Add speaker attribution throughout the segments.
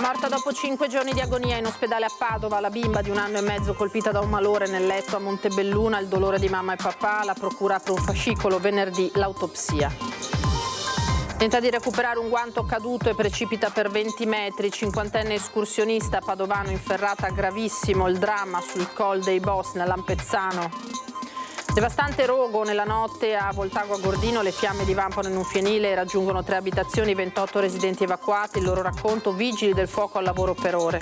Speaker 1: Morta dopo 5 giorni di agonia in ospedale a Padova, la bimba di 1 anno e mezzo colpita da un malore nel letto a Montebelluna, il dolore di mamma e papà, la procura apre un fascicolo, venerdì l'autopsia. Tenta di recuperare un guanto caduto e precipita per 20 metri, 50enne escursionista padovano in ferrata, gravissimo il dramma sul Col dei Boss a Lampezzano. Devastante rogo nella notte a Voltago a Gordino, le fiamme divampano in un fienile e raggiungono 3 abitazioni, 28 residenti evacuati, il loro racconto, vigili del fuoco al lavoro per ore.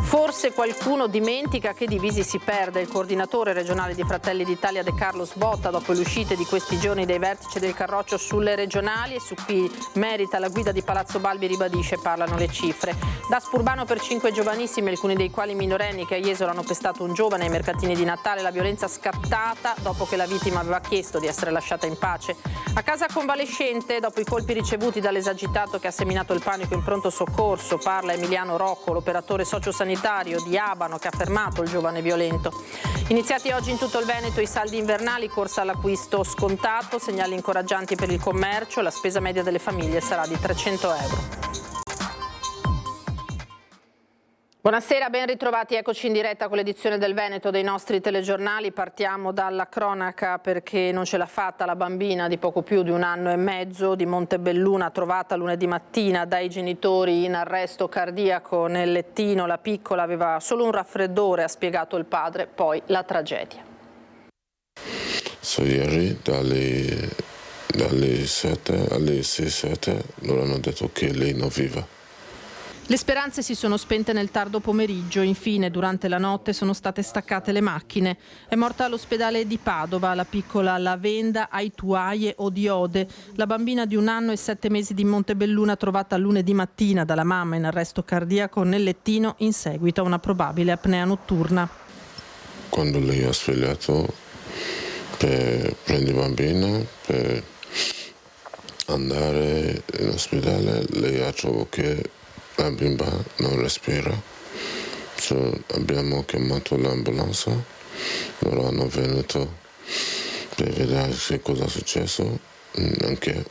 Speaker 1: Forse qualcuno dimentica che divisi si perde. Il coordinatore regionale di Fratelli d'Italia De Carlo sbotta dopo le uscite di questi giorni dei vertici del Carroccio sulle regionali e su chi merita la guida di Palazzo Balbi ribadisce, parlano le cifre. DASP urbano per 5 giovanissimi, alcuni dei quali minorenni, che a Jesolo hanno pestato un giovane ai mercatini di Natale, la violenza scattata dopo che la vittima aveva chiesto di essere lasciata in pace. A casa convalescente dopo i colpi ricevuti dall'esagitato che ha seminato il panico in pronto soccorso, parla Emiliano Rocco, l'operatore sociosanitario di Abano che ha fermato il giovane violento. Iniziati oggi in tutto il Veneto i saldi invernali, corsa all'acquisto scontato, segnali incoraggianti per il commercio, la spesa media delle famiglie sarà di 300 euro. Buonasera, ben ritrovati, eccoci in diretta con l'edizione del Veneto dei nostri telegiornali. Partiamo dalla cronaca perché non ce l'ha fatta la bambina di poco più di 1 anno e mezzo di Montebelluna, trovata lunedì mattina dai genitori in arresto cardiaco nel lettino. La piccola aveva solo un raffreddore, ha spiegato il padre, poi la tragedia.
Speaker 2: Ieri dalle 7 alle 6-7 loro hanno detto che lei non vive.
Speaker 1: Le speranze si sono spente nel tardo pomeriggio, infine durante la notte sono state staccate le macchine. È morta all'ospedale di Padova la piccola Lavenda Aituaye Odiode, la bambina di 1 anno e 7 mesi di Montebelluna trovata lunedì mattina dalla mamma in arresto cardiaco nel lettino in seguito a una probabile apnea notturna.
Speaker 2: Quando lei ha svegliato per prendere la bambina, per andare in ospedale, lei ha trovato che la bimba non respira, abbiamo chiamato l'ambulanza, loro hanno venuto per vedere che cosa è successo, anche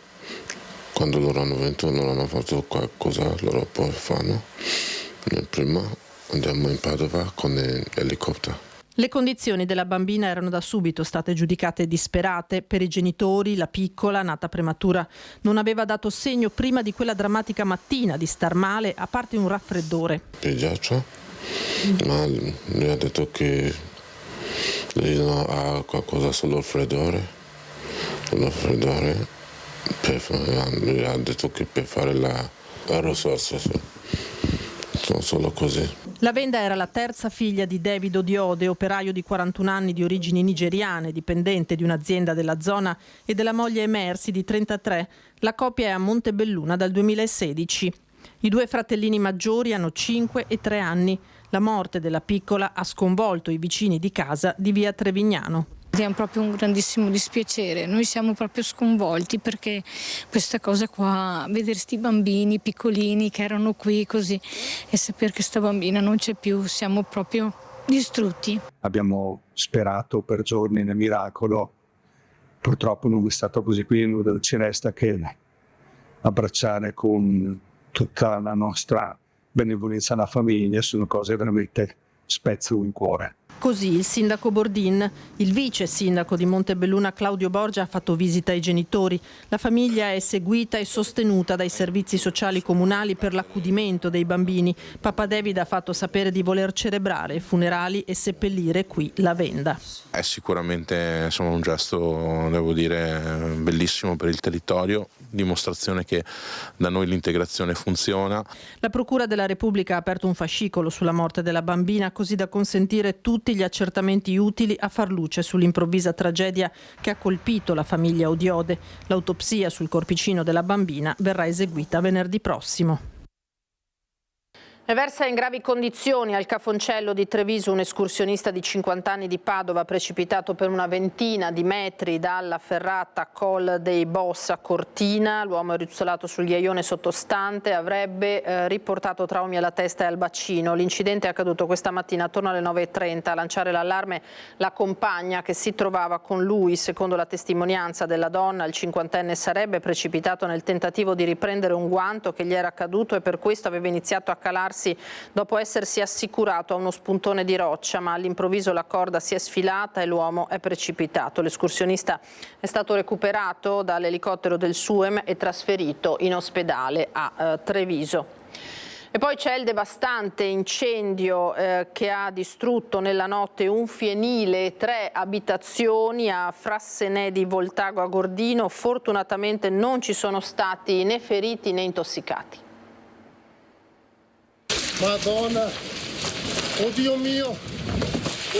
Speaker 2: quando loro hanno venuto non hanno fatto qualcosa, loro poi fanno. Prima andiamo in Padova con l'elicottero.
Speaker 1: Le condizioni della bambina erano da subito state giudicate disperate. Per i genitori, la piccola, nata prematura, non aveva dato segno prima di quella drammatica mattina di star male, a parte un raffreddore.
Speaker 2: Pediatra, ma mi ha detto che lei non ha qualcosa solo il raffreddore. Lui ha detto che per fare la risorsa, sono solo così.
Speaker 1: Lavenda era la terza figlia di David Odiode, operaio di 41 anni di origini nigeriane, dipendente di un'azienda della zona, e della moglie Emersi di 33. La coppia è a Montebelluna dal 2016. I 2 fratellini maggiori hanno 5 e 3 anni. La morte della piccola ha sconvolto i vicini di casa di via Trevignano.
Speaker 3: È proprio un grandissimo dispiacere, noi siamo proprio sconvolti perché questa cosa qua, vedere sti bambini piccolini che erano qui così e sapere che sta bambina non c'è più, siamo proprio distrutti.
Speaker 4: Abbiamo sperato per giorni nel miracolo, purtroppo non è stato così, quindi non ci resta che abbracciare con tutta la nostra benevolenza la famiglia, sono cose veramente spezzano il cuore.
Speaker 1: Così il sindaco Bordin. Il vice sindaco di Montebelluna Claudio Borgia ha fatto visita ai genitori. La famiglia è seguita e sostenuta dai servizi sociali comunali per l'accudimento dei bambini. Papa David ha fatto sapere di voler celebrare i funerali e seppellire qui Lavenda.
Speaker 5: È sicuramente un gesto, devo dire, bellissimo per il territorio, dimostrazione che da noi l'integrazione funziona.
Speaker 1: La Procura della Repubblica ha aperto un fascicolo sulla morte della bambina, così da consentire tutti gli accertamenti utili a far luce sull'improvvisa tragedia che ha colpito la famiglia Odiode. L'autopsia sul corpicino della bambina verrà eseguita venerdì prossimo. Versa in gravi condizioni al Cafoncello di Treviso un escursionista di 50 anni di Padova precipitato per una ventina di metri dalla ferrata Col dei Boss a Cortina. L'uomo è rizzolato sul ghiaione sottostante, avrebbe riportato traumi alla testa e al bacino. L'incidente è accaduto questa mattina attorno alle 9:30. A lanciare l'allarme la compagna che si trovava con lui. Secondo la testimonianza della donna, il 50enne sarebbe precipitato nel tentativo di riprendere un guanto che gli era caduto e per questo aveva iniziato a calarsi dopo essersi assicurato a uno spuntone di roccia, ma all'improvviso la corda si è sfilata e l'uomo è precipitato. L'escursionista è stato recuperato dall'elicottero del SUEM e trasferito in ospedale a Treviso. E poi c'è il devastante incendio che ha distrutto nella notte un fienile e 3 abitazioni a Frassenè di Voltago a Gordino. Fortunatamente non ci sono stati né feriti né intossicati.
Speaker 6: Madonna, oddio mio,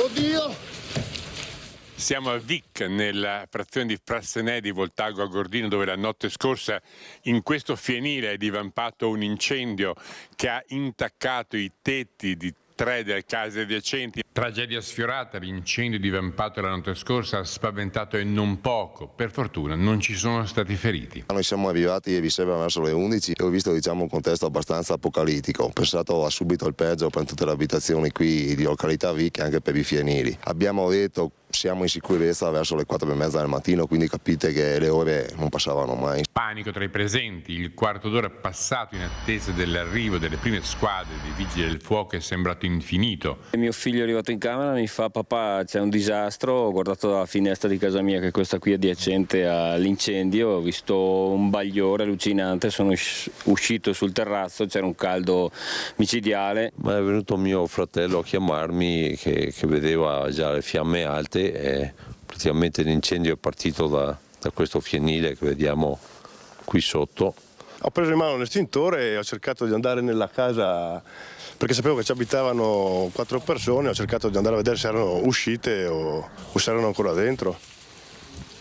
Speaker 6: oddio!
Speaker 7: Siamo a Vic, nella frazione di Frassenè di Voltago a Gordino, dove la notte scorsa in questo fienile è divampato un incendio che ha intaccato i tetti di 3 delle case adiacenti. Tragedia sfiorata, l'incendio divampato la notte scorsa ha spaventato e non poco. Per fortuna non ci sono stati feriti.
Speaker 8: Noi siamo arrivati mi sembra verso le 11 e ho visto un contesto abbastanza apocalittico. Ho pensato a subito il peggio per tutte le abitazioni qui di località Vic e anche per i fienili. Abbiamo detto siamo in sicurezza verso le 4:30 del mattino, quindi capite che le ore non passavano mai.
Speaker 7: Panico tra i presenti, il quarto d'ora passato in attesa dell'arrivo delle prime squadre dei vigili del fuoco è sembrato infinito.
Speaker 9: Mio figlio è arrivato in camera, mi fa: papà, c'è un disastro. Ho guardato dalla finestra di casa mia, che è questa qui adiacente all'incendio, ho visto un bagliore allucinante, sono uscito sul terrazzo, c'era un caldo micidiale.
Speaker 10: Ma è venuto mio fratello a chiamarmi che vedeva già le fiamme alte e praticamente l'incendio è partito da questo fienile che vediamo qui sotto.
Speaker 6: Ho preso in mano un estintore e ho cercato di andare nella casa perché sapevo che ci abitavano 4 persone, ho cercato di andare a vedere se erano uscite o se erano ancora dentro.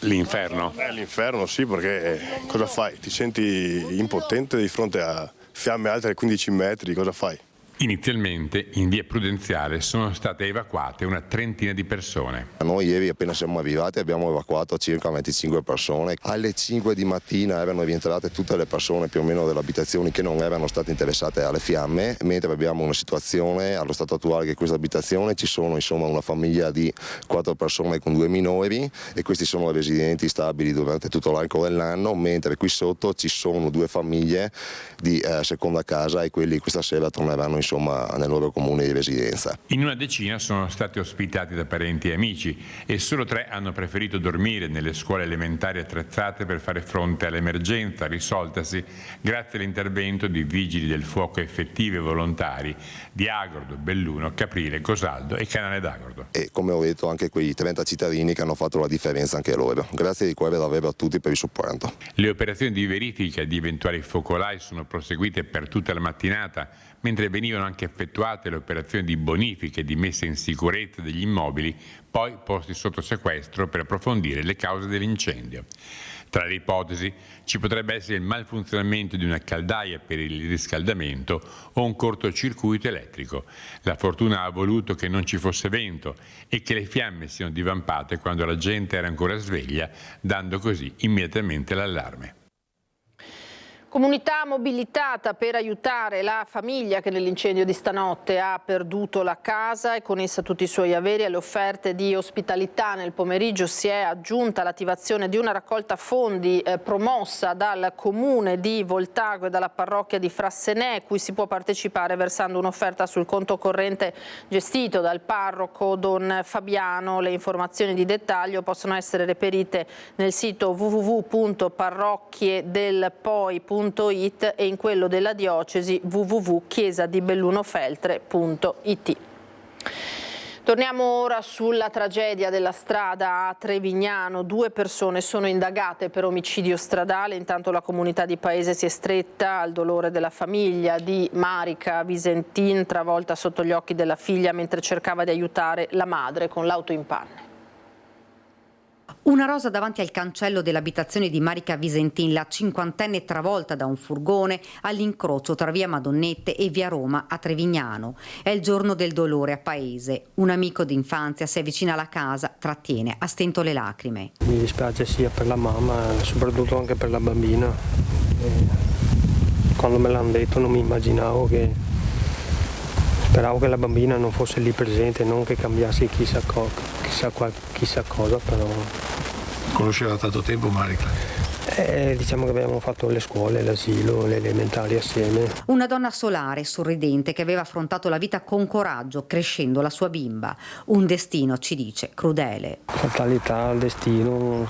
Speaker 7: L'inferno?
Speaker 6: L'inferno sì, perché cosa fai? Ti senti impotente di fronte a fiamme alte ai 15 metri, cosa fai?
Speaker 7: Inizialmente in via Prudenziale sono state evacuate una trentina di persone.
Speaker 8: Noi ieri appena siamo arrivati abbiamo evacuato circa 25 persone. Alle 5 di mattina erano rientrate tutte le persone più o meno delle abitazioni che non erano state interessate alle fiamme, mentre abbiamo una situazione allo stato attuale che in questa abitazione ci sono una famiglia di 4 persone con 2 minori e questi sono residenti stabili durante tutto l'arco dell'anno, mentre qui sotto ci sono 2 famiglie di seconda casa e quelli questa sera torneranno nel loro comune di residenza.
Speaker 7: In una decina sono stati ospitati da parenti e amici e solo 3 hanno preferito dormire nelle scuole elementari attrezzate per fare fronte all'emergenza risoltasi grazie all'intervento di vigili del fuoco effettivi e volontari di Agordo, Belluno, Caprile, Cosaldo e Canale d'Agordo.
Speaker 8: E come ho detto anche quei 30 cittadini che hanno fatto la differenza anche loro. Grazie di cuore davvero a tutti per il supporto.
Speaker 7: Le operazioni di verifica di eventuali focolai sono proseguite per tutta la mattinata, mentre venivano anche effettuate le operazioni di bonifica e di messa in sicurezza degli immobili, poi posti sotto sequestro per approfondire le cause dell'incendio. Tra le ipotesi ci potrebbe essere il malfunzionamento di una caldaia per il riscaldamento o un cortocircuito elettrico. La fortuna ha voluto che non ci fosse vento e che le fiamme siano divampate quando la gente era ancora sveglia, dando così immediatamente l'allarme.
Speaker 1: Comunità mobilitata per aiutare la famiglia che nell'incendio di stanotte ha perduto la casa e con essa tutti i suoi averi. Alle offerte di ospitalità nel pomeriggio si è aggiunta l'attivazione di una raccolta fondi promossa dal comune di Voltago e dalla parrocchia di Frassenè, cui si può partecipare versando un'offerta sul conto corrente gestito dal parroco Don Fabiano. Le informazioni di dettaglio possono essere reperite nel sito www.parrocchiedelpoi.it e in quello della diocesi www.chiesadibellunofeltre.it. Torniamo ora sulla tragedia della strada a Trevignano. 2 persone sono indagate per omicidio stradale, intanto la comunità di paese si è stretta al dolore della famiglia di Marica Visentin, travolta sotto gli occhi della figlia mentre cercava di aiutare la madre con l'auto in panne.
Speaker 11: Una rosa davanti al cancello dell'abitazione di Marica Visentin, la cinquantenne travolta da un furgone all'incrocio tra via Madonnette e via Roma a Trevignano. È il giorno del dolore a Paese. Un amico d'infanzia si avvicina alla casa, trattiene a stento le lacrime.
Speaker 12: Mi dispiace sia per la mamma, soprattutto anche per la bambina. Quando me l'hanno detto non mi immaginavo che... Speravo che la bambina non fosse lì presente, non che cambiassi chissà cosa, però...
Speaker 13: Conosceva da tanto tempo Marica?
Speaker 12: Diciamo che abbiamo fatto le scuole, l'asilo, le elementari assieme.
Speaker 11: Una donna solare, sorridente, che aveva affrontato la vita con coraggio, crescendo la sua bimba. Un destino, ci dice, crudele.
Speaker 12: Fatalità, destino,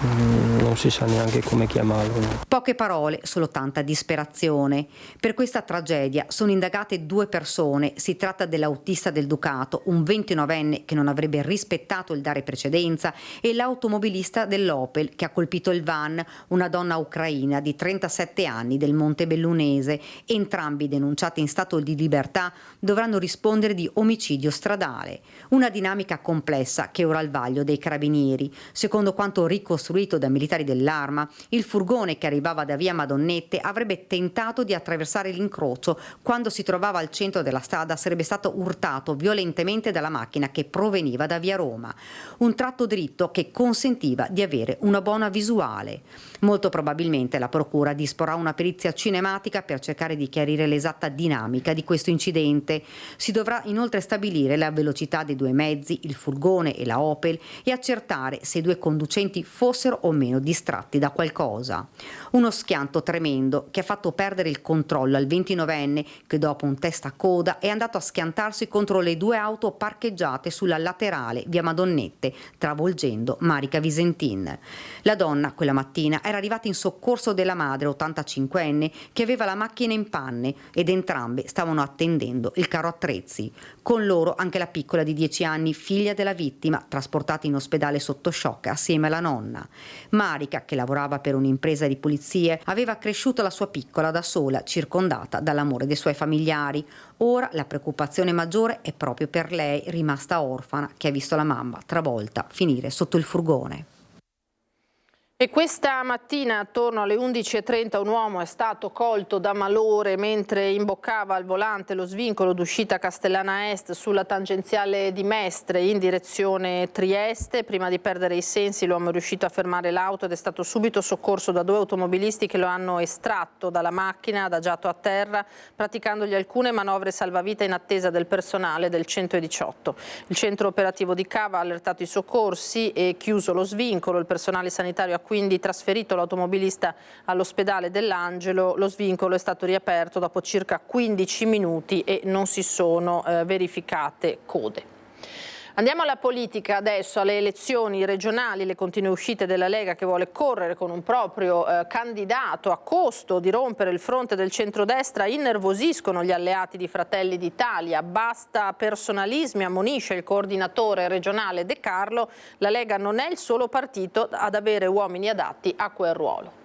Speaker 12: non si sa neanche come chiamarlo.
Speaker 11: Poche parole, solo tanta disperazione. Per questa tragedia sono indagate 2 persone. Si tratta dell'autista del Ducato, un 29enne che non avrebbe rispettato il dare precedenza, e l'automobilista dell'Opel che ha colpito il van, una donna ucraina di 37 anni del Montebellunese. Entrambi, denunciati in stato di libertà, dovranno rispondere di omicidio stradale. Una dinamica complessa che ora al vaglio dei carabinieri. Secondo quanto ricostruito da militari dell'Arma, il furgone che arrivava da via Madonnette avrebbe tentato di attraversare l'incrocio. Quando si trovava al centro della strada sarebbe stato urtato violentemente dalla macchina che proveniva da via Roma. Un tratto dritto che consentiva di avere una buona visuale. Molto probabilmente la procura disporrà una perizia cinematica per cercare di chiarire l'esatta dinamica di questo incidente. Si dovrà inoltre stabilire la velocità dei 2 mezzi, il furgone e la Opel, e accertare se i 2 conducenti fossero o meno distratti da qualcosa. Uno schianto tremendo che ha fatto perdere il controllo al 29enne che dopo un testa-coda è andato a schiantarsi contro le 2 auto parcheggiate sulla laterale via Madonnette, travolgendo Marica Visentin. La donna quella mattina era arrivata in soccorso della madre 85enne che aveva la macchina in panne ed entrambe stavano attendendo il carro attrezzi. Con loro anche la piccola di 10 anni, figlia della vittima, trasportata in ospedale sotto shock assieme alla nonna. Marica, che lavorava per un'impresa di pulizie, aveva cresciuto la sua piccola da sola, circondata dall'amore dei suoi familiari. Ora la preoccupazione maggiore è proprio per lei, rimasta orfana, che ha visto la mamma travolta finire sotto il furgone.
Speaker 1: E questa mattina attorno alle 11:30 un uomo è stato colto da malore mentre imboccava al volante lo svincolo d'uscita Castellana Est sulla tangenziale di Mestre in direzione Trieste. Prima di perdere i sensi l'uomo è riuscito a fermare l'auto ed è stato subito soccorso da 2 automobilisti che lo hanno estratto dalla macchina, adagiato a terra, praticandogli alcune manovre salvavita in attesa del personale del 118. Il centro operativo di Cava ha allertato i soccorsi e chiuso lo svincolo. Il personale sanitario ha quindi trasferito l'automobilista all'ospedale dell'Angelo. Lo svincolo è stato riaperto dopo circa 15 minuti e non si sono verificate code. Andiamo alla politica adesso, alle elezioni regionali, le continue uscite della Lega che vuole correre con un proprio candidato a costo di rompere il fronte del centrodestra innervosiscono gli alleati di Fratelli d'Italia. Basta personalismi, ammonisce il coordinatore regionale De Carlo. La Lega non è il solo partito ad avere uomini adatti a quel ruolo.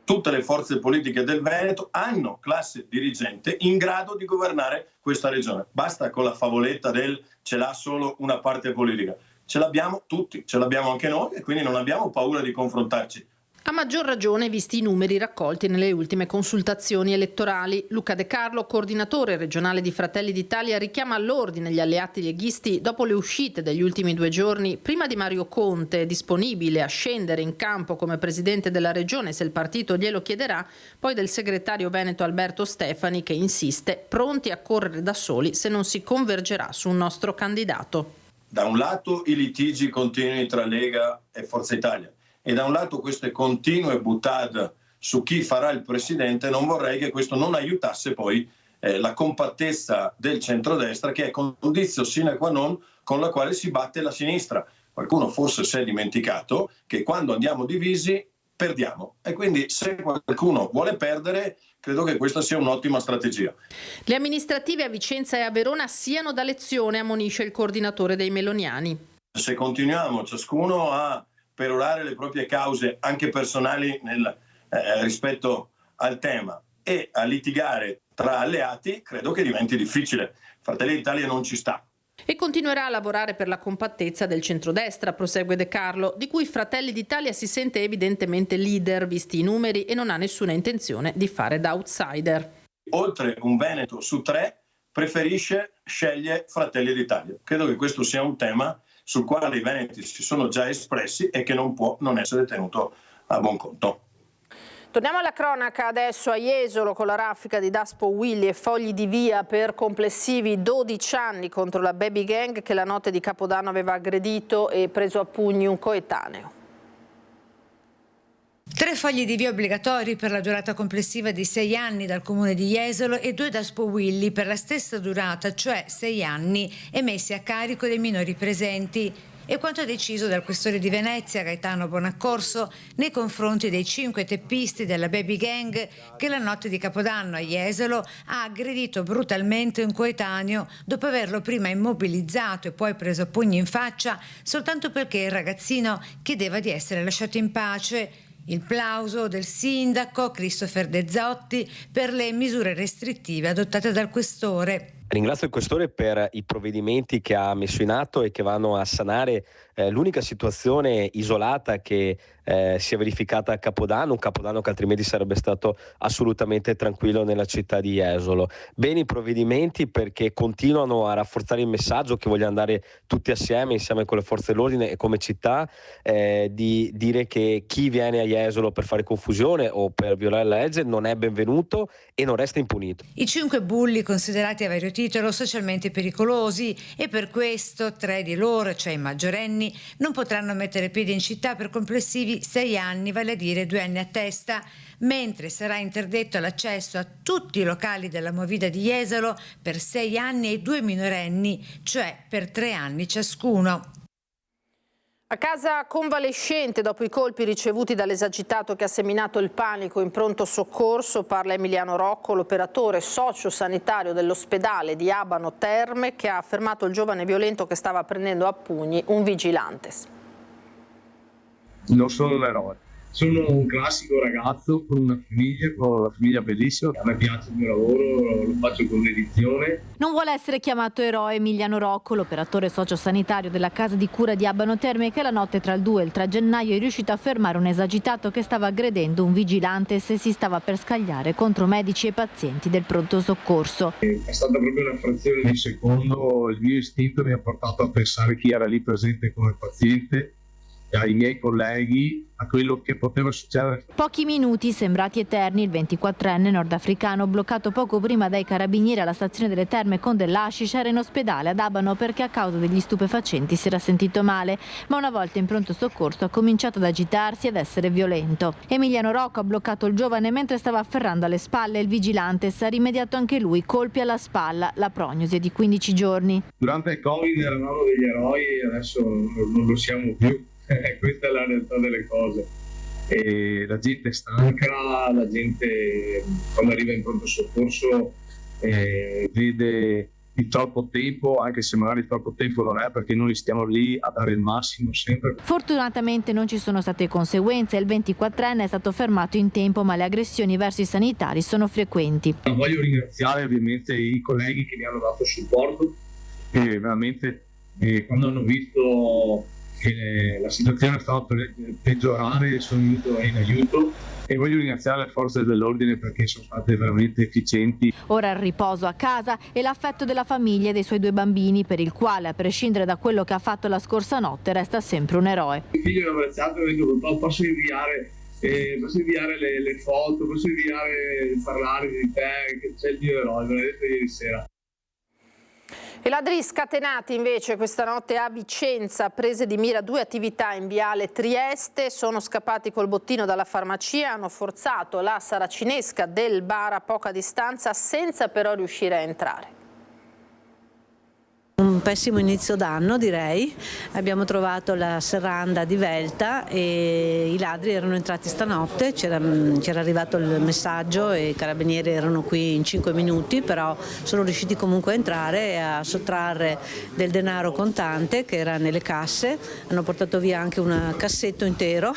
Speaker 14: Tutte le forze politiche del Veneto hanno classe dirigente in grado di governare questa regione. Basta con la favoletta del ce l'ha solo una parte politica. Ce l'abbiamo tutti, ce l'abbiamo anche noi e quindi non abbiamo paura di confrontarci.
Speaker 1: A maggior ragione visti i numeri raccolti nelle ultime consultazioni elettorali. Luca De Carlo, coordinatore regionale di Fratelli d'Italia, richiama all'ordine gli alleati leghisti dopo le uscite degli ultimi 2 giorni, prima di Mario Conte, disponibile a scendere in campo come presidente della regione se il partito glielo chiederà, poi del segretario veneto Alberto Stefani che insiste, pronti a correre da soli se non si convergerà su un nostro candidato.
Speaker 14: Da un lato i litigi continui tra Lega e Forza Italia, e da un lato queste continue buttate su chi farà il presidente. Non vorrei che questo non aiutasse poi la compattezza del centrodestra, che è condizio sine qua non con la quale si batte la sinistra. Qualcuno forse si è dimenticato che quando andiamo divisi perdiamo, e quindi se qualcuno vuole perdere credo che questa sia un'ottima strategia.
Speaker 1: Le amministrative a Vicenza e a Verona siano da lezione, ammonisce il coordinatore dei meloniani.
Speaker 14: Se continuiamo ciascuno a perorare le proprie cause anche personali rispetto al tema e a litigare tra alleati, credo che diventi difficile. Fratelli d'Italia non ci sta.
Speaker 1: E continuerà a lavorare per la compattezza del centrodestra, prosegue De Carlo, di cui Fratelli d'Italia si sente evidentemente leader visti i numeri e non ha nessuna intenzione di fare da outsider.
Speaker 14: Oltre un Veneto su 3 sceglie Fratelli d'Italia. Credo che questo sia un tema sul quale i veneti si sono già espressi e che non può non essere tenuto a buon conto.
Speaker 1: Torniamo alla cronaca adesso a Jesolo con la raffica di Daspo Willy e fogli di via per complessivi 12 anni contro la baby gang che la notte di Capodanno aveva aggredito e preso a pugni un coetaneo.
Speaker 15: 3 fogli di via obbligatori per la durata complessiva di 6 anni dal comune di Jesolo e 2 Daspo Willy per la stessa durata, cioè 6 anni, emessi a carico dei minori presenti. E quanto deciso dal questore di Venezia, Gaetano Bonaccorso, nei confronti dei 5 teppisti della baby gang che la notte di Capodanno a Jesolo ha aggredito brutalmente un coetaneo dopo averlo prima immobilizzato e poi preso a pugni in faccia soltanto perché il ragazzino chiedeva di essere lasciato in pace. Il plauso del sindaco Christopher De Zotti per le misure restrittive adottate dal questore.
Speaker 16: Ringrazio il questore per i provvedimenti che ha messo in atto e che vanno a sanare l'unica situazione isolata che si è verificata a Capodanno, un Capodanno che altrimenti sarebbe stato assolutamente tranquillo nella città di Jesolo. Bene i provvedimenti perché continuano a rafforzare il messaggio che voglio andare tutti assieme con le forze dell'ordine e come città, di dire che chi viene a Jesolo per fare confusione o per violare la legge non è benvenuto e non resta impunito.
Speaker 15: I 5 bulli considerati a vario titolo socialmente pericolosi e per questo 3 di loro, cioè i maggiorenni, non potranno mettere piede in città per complessivi 6 anni, vale a dire 2 anni a testa, mentre sarà interdetto l'accesso a tutti i locali della Movida di Jesolo per 6 anni ai 2 minorenni, cioè per 3 anni ciascuno.
Speaker 1: A casa convalescente dopo i colpi ricevuti dall'esagitato che ha seminato il panico in pronto soccorso, parla Emiliano Rocco, l'operatore socio-sanitario dell'ospedale di Abano Terme, che ha fermato il giovane violento che stava prendendo a pugni un vigilantes.
Speaker 17: Non sono un eroe, sono un classico ragazzo con una famiglia bellissima. A me piace il mio lavoro, lo faccio con dedizione.
Speaker 18: Non vuole essere chiamato eroe Emiliano Rocco, l'operatore sociosanitario della casa di cura di Abano Terme, che la notte tra il 2 e il 3 gennaio è riuscito a fermare un esagitato che stava aggredendo un vigilante se si stava per scagliare contro medici e pazienti del pronto soccorso.
Speaker 17: È stata proprio una frazione di secondo, il mio istinto mi ha portato a pensare chi era lì presente come paziente, ai miei colleghi, a quello che poteva succedere.
Speaker 18: Pochi minuti sembrati eterni, il 24enne nordafricano, bloccato poco prima dai carabinieri alla stazione delle Terme con dell'hashish, era in ospedale ad Abano perché a causa degli stupefacenti si era sentito male, ma una volta in pronto soccorso ha cominciato ad agitarsi ed essere violento. Emiliano Rocco ha bloccato il giovane mentre stava afferrando alle spalle il vigilante, ha rimediato anche lui, colpi alla spalla, la prognosi è di 15 giorni.
Speaker 17: Durante il Covid eravamo degli eroi e adesso non lo siamo più. Questa è la realtà delle cose e la gente è stanca, la gente quando arriva in pronto soccorso vede il troppo tempo, anche se magari il troppo tempo non è, perché noi stiamo lì a dare il massimo sempre.
Speaker 18: Fortunatamente non ci sono state conseguenze, il 24enne è stato fermato in tempo, ma le aggressioni verso i sanitari sono frequenti.
Speaker 17: Voglio ringraziare ovviamente i colleghi che mi hanno dato supporto e veramente quando hanno visto che la situazione stava per peggiorare sono venuto in aiuto e voglio ringraziare le forze dell'ordine perché sono state veramente efficienti.
Speaker 18: Ora il riposo a casa e l'affetto della famiglia e dei suoi 2 bambini, per il quale, a prescindere da quello che ha fatto la scorsa notte, resta sempre un eroe.
Speaker 17: Il figlio mi ha abbracciato e mi ha detto: posso inviare le foto, posso parlare di te, che c'è il mio eroe, me l'hai detto ieri sera.
Speaker 1: I ladri scatenati invece questa notte a Vicenza, prese di mira 2 attività in viale Trieste, sono scappati col bottino dalla farmacia, hanno forzato la saracinesca del bar a poca distanza senza però riuscire a entrare.
Speaker 19: Un pessimo inizio d'anno direi, abbiamo trovato la serranda divelta e i ladri erano entrati stanotte, c'era arrivato il messaggio e i carabinieri erano qui in 5 minuti, però sono riusciti comunque a entrare e a sottrarre del denaro contante che era nelle casse, hanno portato via anche un cassetto intero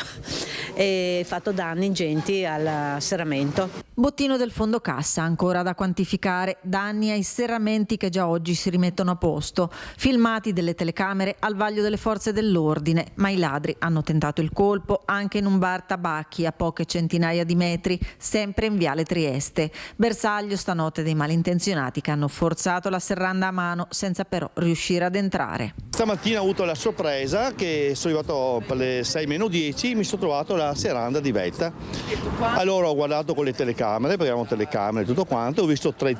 Speaker 19: e fatto danni ingenti al serramento.
Speaker 20: Bottino del fondo cassa, ancora da quantificare, danni ai serramenti che già oggi si rimettono a posto, filmati delle telecamere al vaglio delle forze dell'ordine, ma i ladri hanno tentato il colpo anche in un bar tabacchi a poche centinaia di metri, sempre in viale Trieste. Bersaglio stanotte dei malintenzionati che hanno forzato la serranda a mano senza però riuscire ad entrare.
Speaker 21: Stamattina ho avuto la sorpresa che sono arrivato per le 6:10, mi sono trovato la serranda di vetta. Allora ho guardato con le telecamere, perché avevamo telecamere e tutto quanto, ho visto tre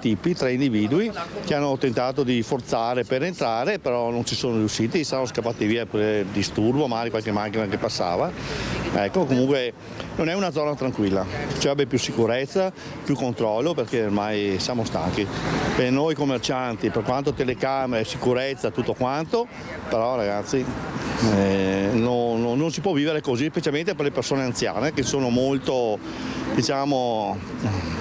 Speaker 21: individui che hanno tentato di forzare per entrare, però non ci sono riusciti, sono scappati via per disturbo, magari qualche macchina che passava. Ecco, comunque non è una zona tranquilla, ci abbia più sicurezza, più controllo, perché ormai siamo stanchi. Per noi commercianti, per quanto telecamere, sicurezza, tutto quanto, però ragazzi non si può vivere così, specialmente per le persone anziane che sono molto, diciamo,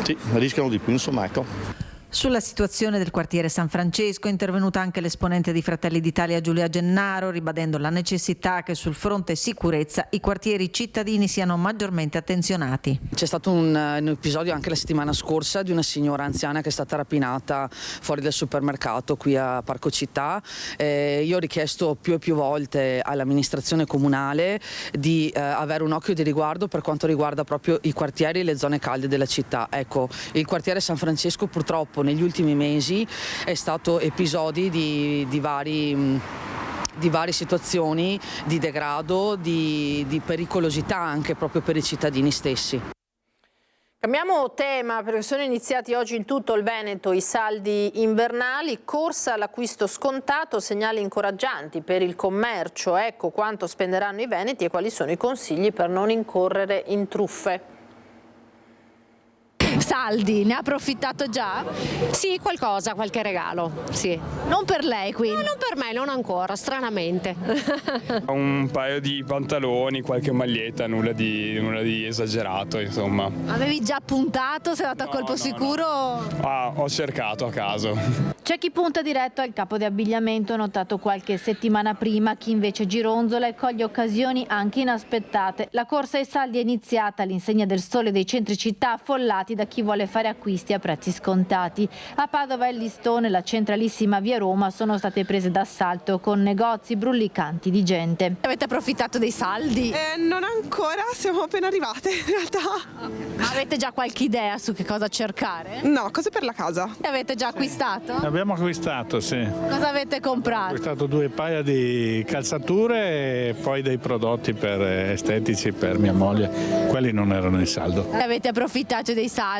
Speaker 21: sì, rischiano di più, insomma, ecco.
Speaker 20: Sulla situazione del quartiere San Francesco è intervenuta anche l'esponente di Fratelli d'Italia Giulia Gennaro, ribadendo la necessità che sul fronte sicurezza i quartieri cittadini siano maggiormente attenzionati.
Speaker 22: C'è stato un episodio anche la settimana scorsa di una signora anziana che è stata rapinata fuori dal supermercato qui a Parco Città. Io ho richiesto più e più volte all'amministrazione comunale di avere un occhio di riguardo per quanto riguarda proprio i quartieri e le zone calde della città. Ecco, il quartiere San Francesco purtroppo negli ultimi mesi è stato episodi di varie situazioni di degrado, di pericolosità anche proprio per i cittadini stessi.
Speaker 1: Cambiamo tema perché sono iniziati oggi in tutto il Veneto i saldi invernali, corsa all'acquisto scontato, segnali incoraggianti per il commercio. Ecco quanto spenderanno i veneti e quali sono i consigli per non incorrere in truffe.
Speaker 18: Saldi, ne ha approfittato già?
Speaker 23: Sì, qualche regalo, sì.
Speaker 18: Non per lei quindi?
Speaker 23: No, non per me, non ancora, stranamente.
Speaker 24: Un paio di pantaloni, qualche maglietta, nulla di esagerato, insomma.
Speaker 18: Avevi già puntato, sei andato a colpo sicuro?
Speaker 24: Ah, ho cercato a caso.
Speaker 18: C'è chi punta diretto al capo di abbigliamento notato qualche settimana prima, chi invece gironzola e coglie occasioni anche inaspettate. La corsa ai saldi è iniziata all'insegna del Sole dei centri città affollati da chi vuole fare acquisti a prezzi scontati. A Padova e Listone, la centralissima via Roma, sono state prese d'assalto con negozi brulicanti di gente.
Speaker 23: Avete approfittato dei saldi?
Speaker 25: Non ancora, siamo appena arrivate in realtà.
Speaker 18: Ma avete già qualche idea su che cosa cercare?
Speaker 25: No, cose per la casa.
Speaker 18: E avete già acquistato?
Speaker 13: Abbiamo acquistato, sì.
Speaker 18: Cosa avete comprato?
Speaker 13: Ho acquistato 2 paia di calzature e poi dei prodotti per estetici per mia moglie. Quelli non erano in saldo.
Speaker 18: Avete approfittato dei saldi?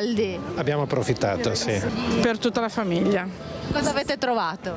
Speaker 13: Abbiamo approfittato, sì.
Speaker 25: Per tutta la famiglia.
Speaker 18: Cosa avete trovato?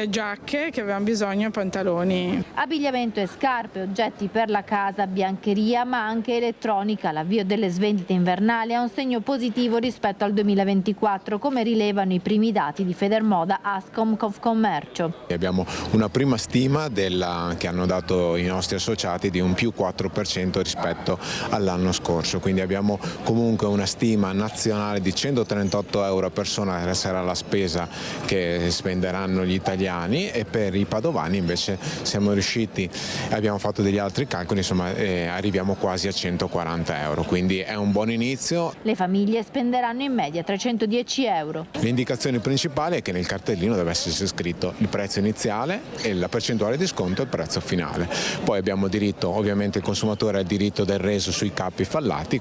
Speaker 25: Giacche che avevamo bisogno, pantaloni.
Speaker 18: Abbigliamento e scarpe, oggetti per la casa, biancheria ma anche elettronica. L'avvio delle svendite invernali ha un segno positivo rispetto al 2024, come rilevano i primi dati di Federmoda, Ascom, Confcommercio.
Speaker 26: Abbiamo una prima stima che hanno dato i nostri associati di un più 4% rispetto all'anno scorso, quindi abbiamo comunque una stima nazionale di 138 euro a persona, che sarà la spesa che spenderanno gli italiani, e per i padovani invece siamo riusciti, abbiamo fatto degli altri calcoli, insomma arriviamo quasi a 140 euro, quindi è un buon inizio.
Speaker 18: Le famiglie spenderanno in media 310 euro.
Speaker 26: L'indicazione principale è che nel cartellino deve esserci scritto il prezzo iniziale e la percentuale di sconto e il prezzo finale. Poi abbiamo diritto, ovviamente il consumatore ha il diritto del reso sui cappi fallati.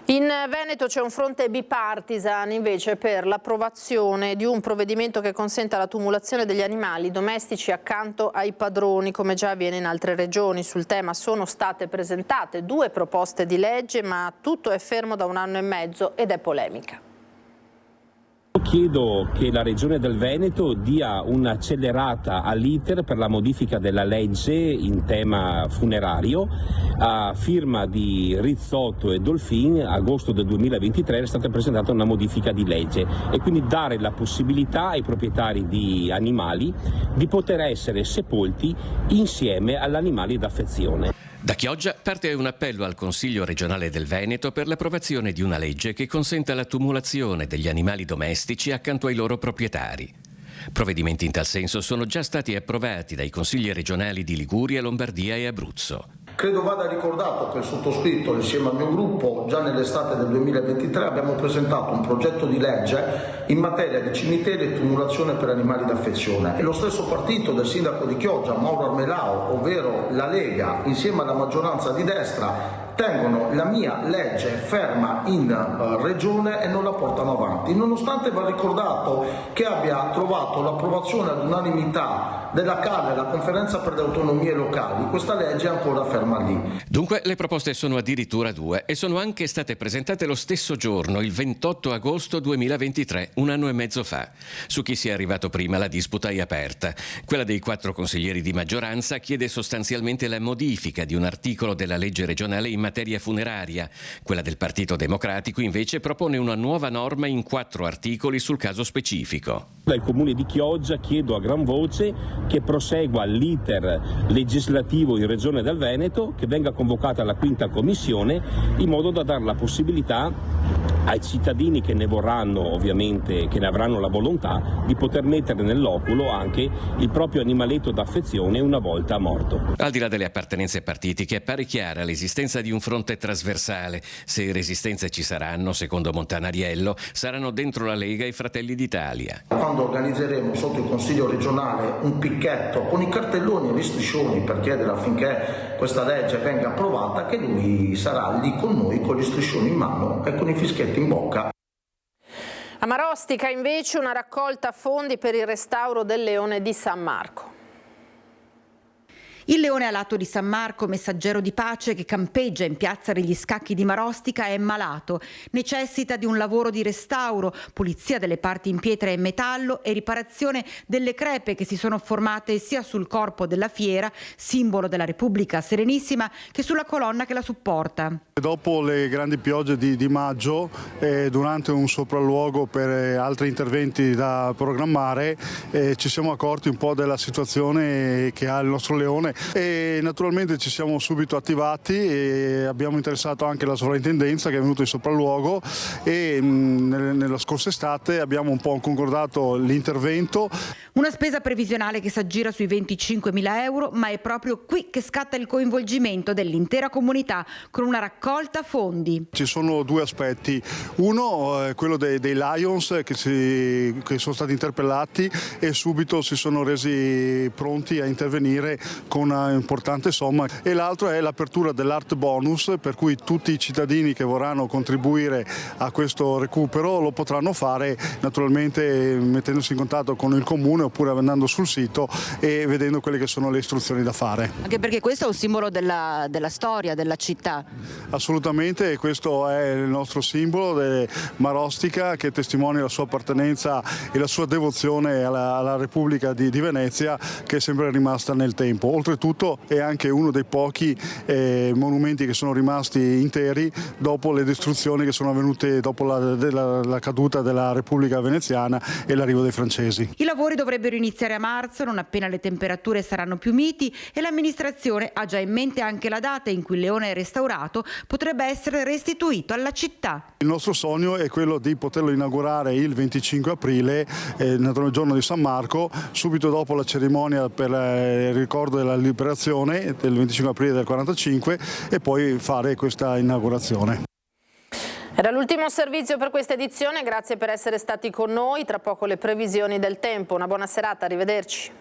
Speaker 1: In Veneto c'è un fronte bipartisan invece per l'approvazione di un provvedimento che consenta la tumulazione degli animali domestici accanto ai padroni, come già avviene in altre regioni. Sul tema sono state presentate 2 proposte di legge, ma tutto è fermo da 1 anno e mezzo ed è polemica.
Speaker 27: Chiedo che la Regione del Veneto dia un'accelerata all'iter per la modifica della legge in tema funerario. A firma di Rizzotto e Dolfin, agosto del 2023 è stata presentata una modifica di legge e quindi dare la possibilità ai proprietari di animali di poter essere sepolti insieme agli animali d'affezione.
Speaker 28: Da Chioggia parte un appello al Consiglio regionale del Veneto per l'approvazione di una legge che consenta la tumulazione degli animali domestici accanto ai loro proprietari. Provvedimenti in tal senso sono già stati approvati dai Consigli regionali di Liguria, Lombardia e Abruzzo.
Speaker 2: Credo vada ricordato che il sottoscritto, insieme al mio gruppo, già nell'estate del 2023 abbiamo presentato un progetto di legge in materia di cimiteri e tumulazione per animali d'affezione. E lo stesso partito del sindaco di Chioggia, Mauro Armelao, ovvero la Lega, insieme alla maggioranza di destra, tengono la mia legge ferma in regione e non la portano avanti, nonostante va ricordato che abbia trovato l'approvazione ad unanimità della CAL, la Conferenza per le Autonomie Locali. Questa legge è ancora ferma lì.
Speaker 28: Dunque le proposte sono addirittura 2 e sono anche state presentate lo stesso giorno, il 28 agosto 2023, un anno e mezzo fa. Su chi sia arrivato prima la disputa è aperta. Quella dei 4 consiglieri di maggioranza chiede sostanzialmente la modifica di un articolo della legge regionale in materia funeraria. Quella del Partito Democratico invece propone una nuova norma in 4 articoli sul caso specifico.
Speaker 27: Dal Comune di Chioggia chiedo a gran voce che prosegua l'iter legislativo in Regione del Veneto, che venga convocata la 5ª commissione in modo da dare la possibilità ai cittadini che ne vorranno, ovviamente, che ne avranno la volontà, di poter mettere nell'oculo anche il proprio animaletto d'affezione una volta morto.
Speaker 28: Al di là delle appartenenze partitiche, appare chiara l'esistenza di un fronte trasversale. Se resistenze ci saranno, secondo Montanariello, saranno dentro la Lega e Fratelli d'Italia.
Speaker 2: Quando organizzeremo sotto il Consiglio regionale un picchetto con i cartelloni e gli striscioni per chiedere affinché questa legge venga approvata, che lui sarà lì con noi con gli striscioni in mano e con i fischietti in bocca.
Speaker 1: A Marostica invece una raccolta fondi per il restauro del leone di San Marco.
Speaker 11: Il leone alato di San Marco, messaggero di pace che campeggia in piazza degli Scacchi di Marostica, è malato. Necessita di un lavoro di restauro, pulizia delle parti in pietra e metallo e riparazione delle crepe che si sono formate sia sul corpo della fiera, simbolo della Repubblica Serenissima, che sulla colonna che la supporta.
Speaker 3: Dopo le grandi piogge di maggio, durante un sopralluogo per altri interventi da programmare, ci siamo accorti un po' della situazione che ha il nostro leone e naturalmente ci siamo subito attivati e abbiamo interessato anche la sovrintendenza che è venuta in sopralluogo e nella scorsa estate abbiamo un po' concordato l'intervento.
Speaker 11: Una spesa previsionale che si aggira sui 25.000 euro, ma è proprio qui che scatta il coinvolgimento dell'intera comunità con una raccolta fondi.
Speaker 3: Ci sono 2 aspetti, uno è quello dei Lions che sono stati interpellati e subito si sono resi pronti a intervenire con una importante somma, e l'altro è l'apertura dell'Art Bonus, per cui tutti i cittadini che vorranno contribuire a questo recupero lo potranno fare naturalmente mettendosi in contatto con il comune oppure andando sul sito e vedendo quelle che sono le istruzioni da fare.
Speaker 11: Anche perché questo è un simbolo della storia della città.
Speaker 3: Assolutamente, questo è il nostro simbolo di Marostica, che testimonia la sua appartenenza e la sua devozione alla Repubblica di Venezia, che è sempre rimasta nel tempo. Oltretutto è anche uno dei pochi monumenti che sono rimasti interi dopo le distruzioni che sono avvenute dopo la caduta della Repubblica Veneziana e l'arrivo dei francesi.
Speaker 11: I lavori dovrebbero iniziare a marzo, non appena le temperature saranno più miti, e l'amministrazione ha già in mente anche la data in cui il leone restaurato potrebbe essere restituito alla città.
Speaker 3: Il nostro sogno è quello di poterlo inaugurare il 25 aprile, nel giorno di San Marco, subito dopo la cerimonia per il ricordo della liberazione del 25 aprile del 45, e poi fare questa inaugurazione.
Speaker 1: Era l'ultimo servizio per questa edizione, grazie per essere stati con noi. Tra poco le previsioni del tempo. Una buona serata, arrivederci.